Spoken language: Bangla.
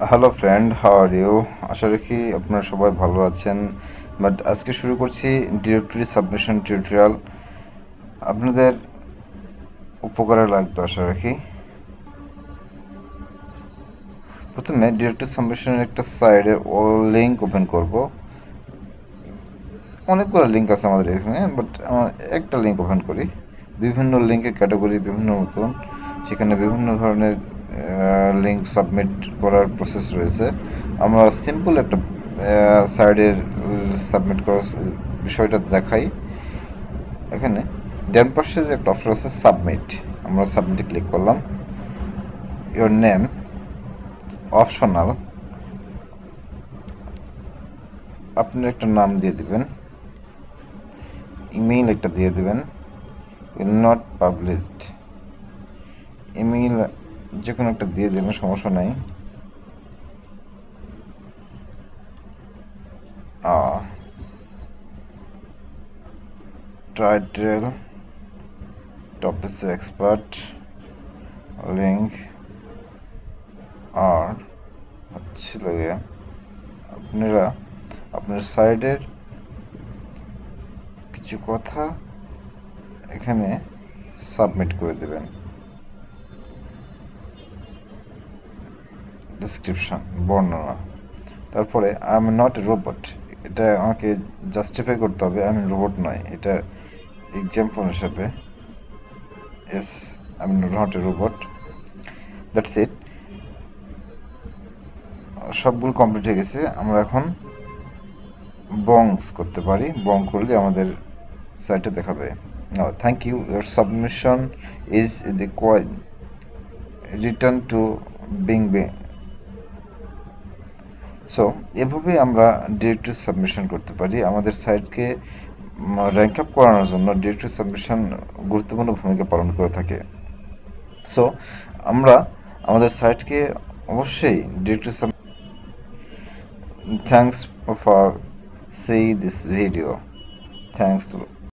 Hello friend, how are you? আশা রাখি আপনারা সবাই ভালো আছেন। বাট আজকে শুরু করছি ডিরেক্টরি সাবমিশন টিউটোরিয়াল। আপনাদের উপকারে লাগবে আশা রাখি। প্রথমে ডিরেক্টরি সাবমিশনের একটা সাইডে লিঙ্ক ওপেন করব। অনেকগুলো লিঙ্ক আছে আমাদের এখানে, বাট একটা লিঙ্ক ওপেন করি। বিভিন্ন লিঙ্কের ক্যাটাগরি বিভিন্ন মতন, সেখানে বিভিন্ন ধরনের লিঙ্ক সাবমিট করার প্রসেস রয়েছে। আমরা সিম্পল একটা সাইডের সাবমিট করার বিষয়টা দেখাই। এখানে ডান পাশে যে একটা অপশন আছে সাবমিট, আমরা সাবমিটে ক্লিক করলাম। ইওর নেম অপশনাল, আপনি একটা নাম দিয়ে দিবেন, ইমেইল একটা দিয়ে দিবেন, নট পাবলিশড ইমেইল যে কোনো একটা দিয়ে দিবেন, সমস্যা নাই। টাইটেল টপিক এক্সপার্ট, লিঙ্ক আর হচ্ছিল আপনারা আপনার সাইডের কিছু কথা এখানে সাবমিট করে দেবেন। ডেসক্রিপশন, বর্ণনা, তারপরে I am not a robot, এটা আমাকে জাস্টিফাই করতে হবে আমি রোবট নয়, এটা এক্সাম্পল হিসাবে। S, I am not a robot. That's it. সবগুলো কমপ্লিট হয়ে গেছে। আমরা এখন বংস করতে পারি। বং করলে আমাদের সাইটে দেখাবে। Thank you, your submission is the coin return to bing. So এভাবে আমরা ডিরেক্টরি সাবমিশন করতে পারি। আমাদের সাইটকে র্যাঙ্ক আপ করানোর জন্য ডিরেক্টরি সাবমিশন গুরুত্বপূর্ণ ভূমিকা পালন করে থাকে। সো আমরা আমাদের সাইটকে অবশ্যই directory sub thanks for C this video. Thanks.